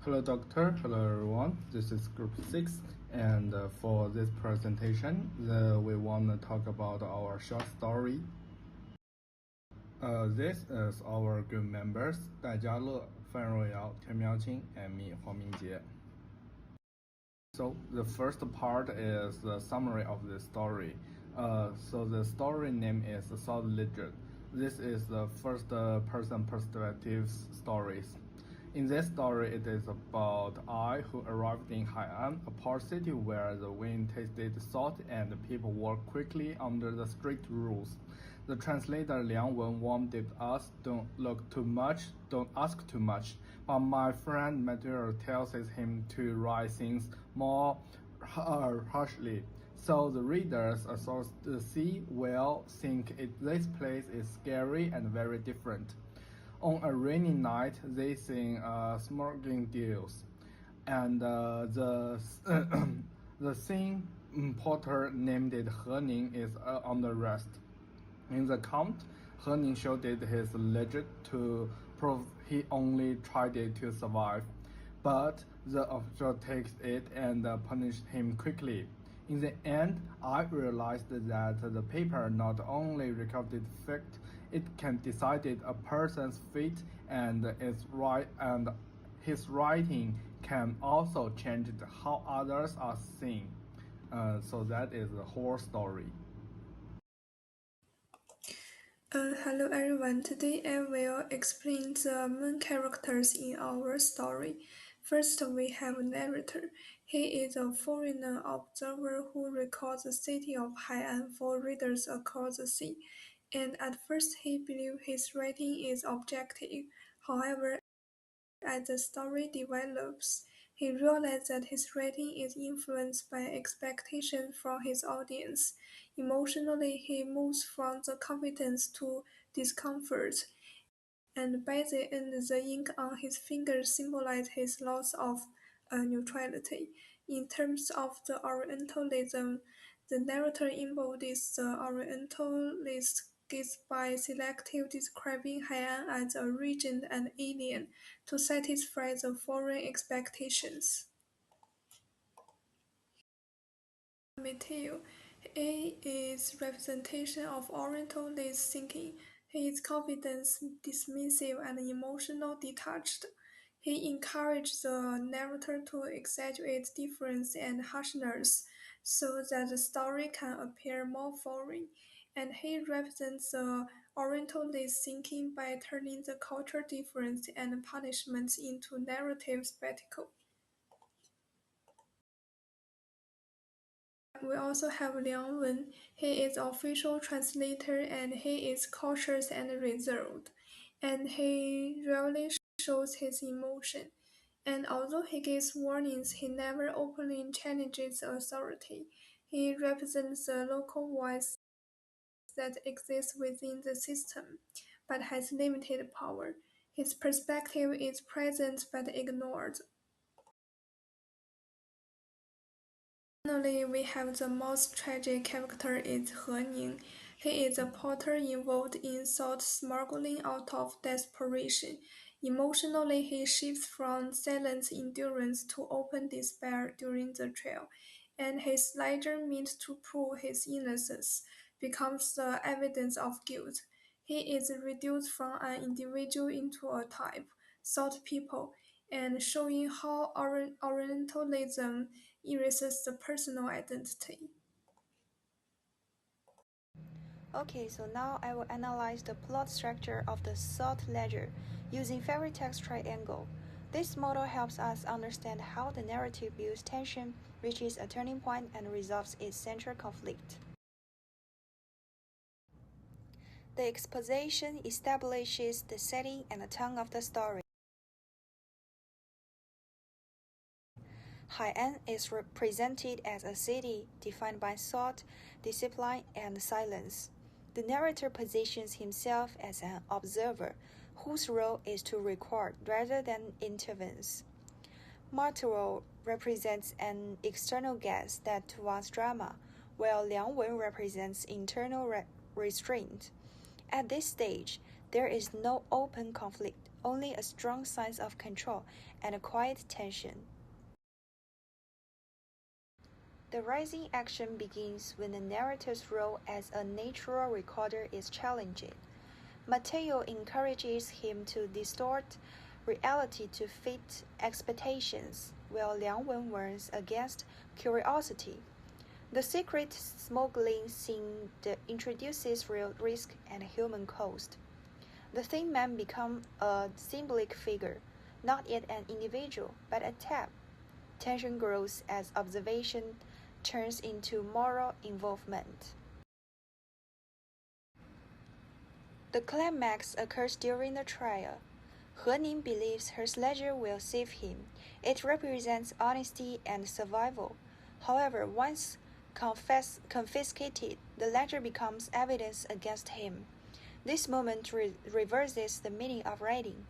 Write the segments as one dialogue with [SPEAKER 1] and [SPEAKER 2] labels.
[SPEAKER 1] Hello, doctor. Hello, everyone. This is Group 6, and for this presentation, we want to talk about our short story. This is our group members, Dai Jiale, Fan Royal, Tian Miaoqing, and me, Huang Mingjie. So the first part is the summary of the story. So the story name is Salt Ledger. This is the first-person perspective stories. In this story, it is about I who arrived in Hai'an, a port city where the wind tasted salt and people work quickly under the strict rules. The translator Liang Wen warned us, don't look too much, don't ask too much, but my friend material tells him to write things more harshly. So the readers see will think this place is scary and very different. On a rainy night, they sing smoking deals, and the scene porter named He Ning is on the rest. In the count, He Ning showed his legend to prove he only tried to survive, but the officer takes it and punished him quickly. In the end, I realized that the paper not only recorded fact, it can decide a person's fate, and his writing can also change how others are seen. So that is the whole story.
[SPEAKER 2] Hello everyone, today I will explain the main characters in our story. First, we have narrator. He is a foreigner observer who records the city of Hai'an for readers across the sea, and at first he believes his writing is objective. However, as the story develops, he realizes that his writing is influenced by expectations from his audience. Emotionally, he moves from the confidence to discomfort, and by the end, the ink on his fingers symbolizes his loss of neutrality. In terms of the Orientalism, the narrator embodies the Orientalist gaze by selectively describing Hai'an as a region and alien to satisfy the foreign expectations. Mateo. A is representation of Orientalist thinking. He is confident, dismissive, and emotional detached. He encourages the narrator to exaggerate difference and harshness so that the story can appear more foreign. And he represents the Orientalist thinking by turning the cultural difference and punishment into narrative spectacle. We also have Liang Wen. He is official translator and he is cautious and reserved. And he rarely shows his emotion. And although he gives warnings, he never openly challenges authority. He represents the local voice that exists within the system, but has limited power. His perspective is present but ignored. Finally, we have the most tragic character is He Ning. He is a porter involved in salt smuggling out of desperation. Emotionally, he shifts from silent endurance to open despair during the trial, and his ledger meant to prove his innocence becomes the evidence of guilt. He is reduced from an individual into a type, salt people, and showing how Orientalism erases the personal identity.
[SPEAKER 3] Okay, so now I will analyze the plot structure of the Salt Ledger using fairy text triangle. This model helps us understand how the narrative builds tension, reaches a turning point, and resolves its central conflict. The exposition establishes the setting and the tone of the story. Hai'an is represented as a city defined by salt, discipline, and silence. The narrator positions himself as an observer, whose role is to record rather than intervene. Martiro represents an external guest that wants drama, while Liang Wen represents internal restraint. At this stage, there is no open conflict, only a strong sense of control and a quiet tension. The rising action begins when the narrator's role as a natural recorder is challenged. Mateo encourages him to distort reality to fit expectations, while Liang Wen warns against curiosity. The secret smuggling scene introduces real risk and human cost. The thin man becomes a symbolic figure, not yet an individual, but a tab. Tension grows as observation turns into moral involvement. The climax occurs during the trial. He Ning believes her sledger will save him. It represents honesty and survival. However, once confiscated, the ledger becomes evidence against him. This moment reverses the meaning of writing.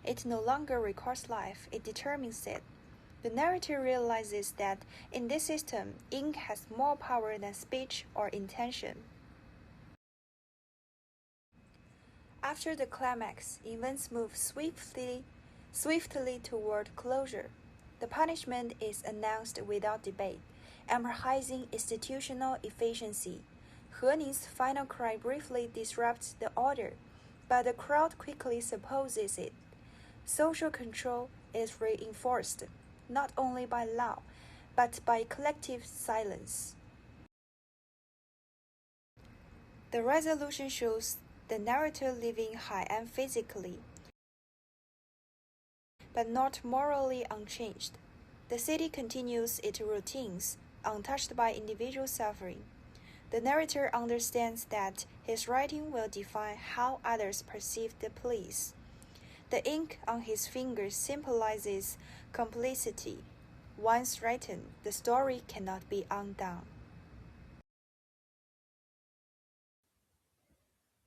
[SPEAKER 3] It no longer records life, it determines it. The narrator realizes that in this system, ink has more power than speech or intention. After the climax, events move swiftly toward closure. The punishment is announced without debate, emphasizing institutional efficiency. He Ning's final cry briefly disrupts the order, but the crowd quickly supposes it. Social control is reinforced, not only by law, but by collective silence. The resolution shows the narrator living Hai'an physically, but not morally unchanged. The city continues its routines, untouched by individual suffering. The narrator understands that his writing will define how others perceive the police. The ink on his fingers symbolizes complicity. Once written, the story cannot be undone.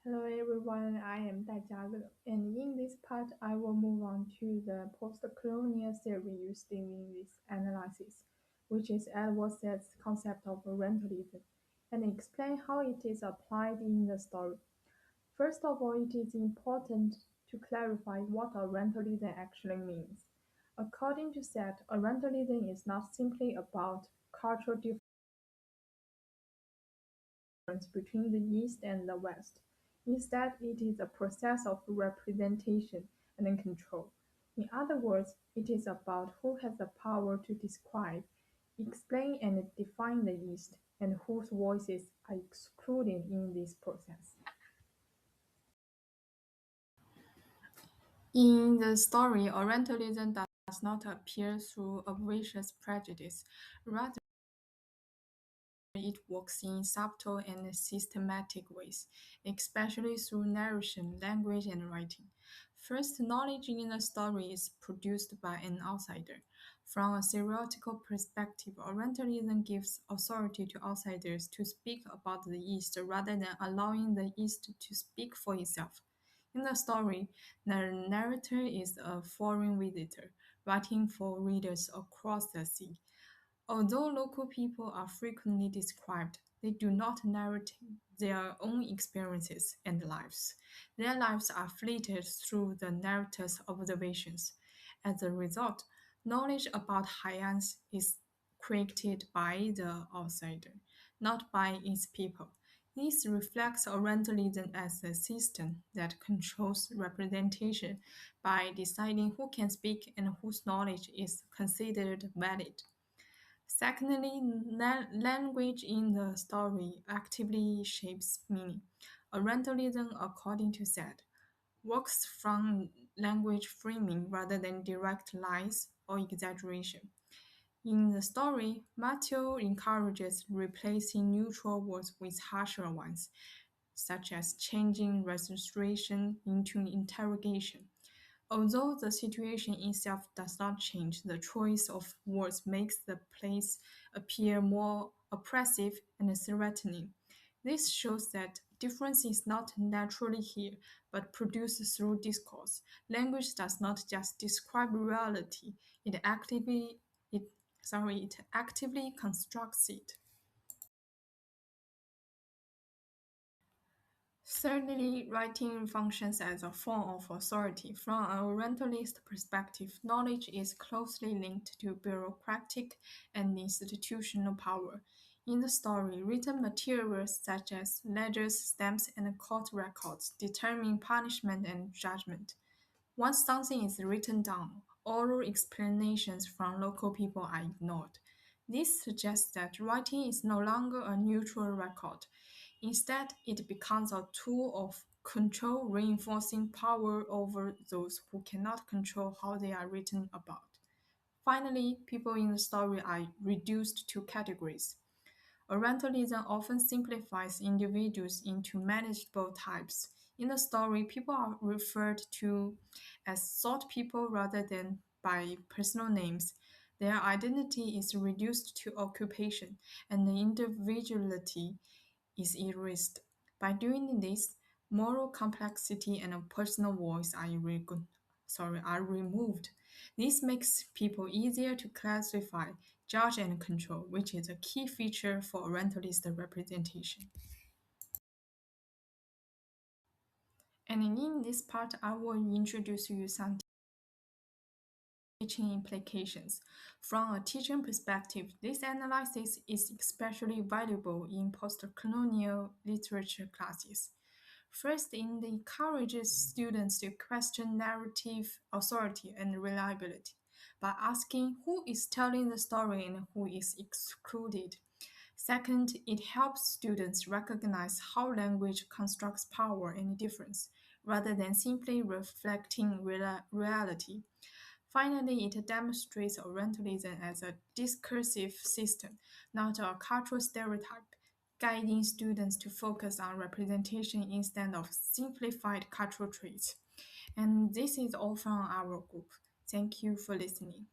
[SPEAKER 4] Hello everyone, I am Dai Jiale, and in this part I will move on to the post-colonial theory used in this analysis, which is Edward Said's concept of Orientalism, and explain how it is applied in the story. First of all, it is important to clarify what Orientalism actually means. According to Said, Orientalism is not simply about cultural difference between the East and the West. Instead, it is a process of representation and control. In other words, it is about who has the power to describe, explain, and define the East, and whose voices are excluded in this process. In the story, Orientalism does not appear through obvious prejudice. Rather, it works in subtle and systematic ways, especially through narration, language, and writing. First, knowledge in a story is produced by an outsider. From a theoretical perspective, Orientalism gives authority to outsiders to speak about the East rather than allowing the East to speak for itself. In the story, the narrator is a foreign visitor, writing for readers across the sea. Although local people are frequently described, they do not narrate their own experiences and lives. Their lives are filtered through the narrator's observations. As a result, knowledge about Hai'an is created by the outsider, not by its people. This reflects Orientalism as a system that controls representation by deciding who can speak and whose knowledge is considered valid. Secondly, language in the story actively shapes meaning. Orientalism, according to Said, works from language framing rather than direct lies or exaggeration. In the story, Matthew encourages replacing neutral words with harsher ones, such as changing registration into interrogation. Although the situation itself does not change, the choice of words makes the place appear more oppressive and threatening. This shows that difference is not naturally here, but produced through discourse. Language does not just describe reality; it actively constructs it. Certainly, writing functions as a form of authority. From an Orientalist perspective, knowledge is closely linked to bureaucratic and institutional power. In the story, written materials such as ledgers, stamps, and court records determine punishment and judgment. Once something is written down, oral explanations from local people are ignored. This suggests that writing is no longer a neutral record. Instead, it becomes a tool of control, reinforcing power over those who cannot control how they are written about. Finally, people in the story are reduced to categories. Orientalism often simplifies individuals into manageable types. In the story, people are referred to as thought people rather than by personal names. Their identity is reduced to occupation, and the individuality is erased. By doing this, moral complexity and a personal voice are removed. This makes people easier to classify, judge, and control, which is a key feature for Orientalist representation. And in this part, I will introduce you some teaching implications. From a teaching perspective, this analysis is especially valuable in post-colonial literature classes. First, it encourages students to question narrative authority and reliability by asking who is telling the story and who is excluded. Second, it helps students recognize how language constructs power and difference, rather than simply reflecting reality. Finally, it demonstrates Orientalism as a discursive system, not a cultural stereotype, guiding students to focus on representation instead of simplified cultural traits. And this is all from our group. Thank you for listening.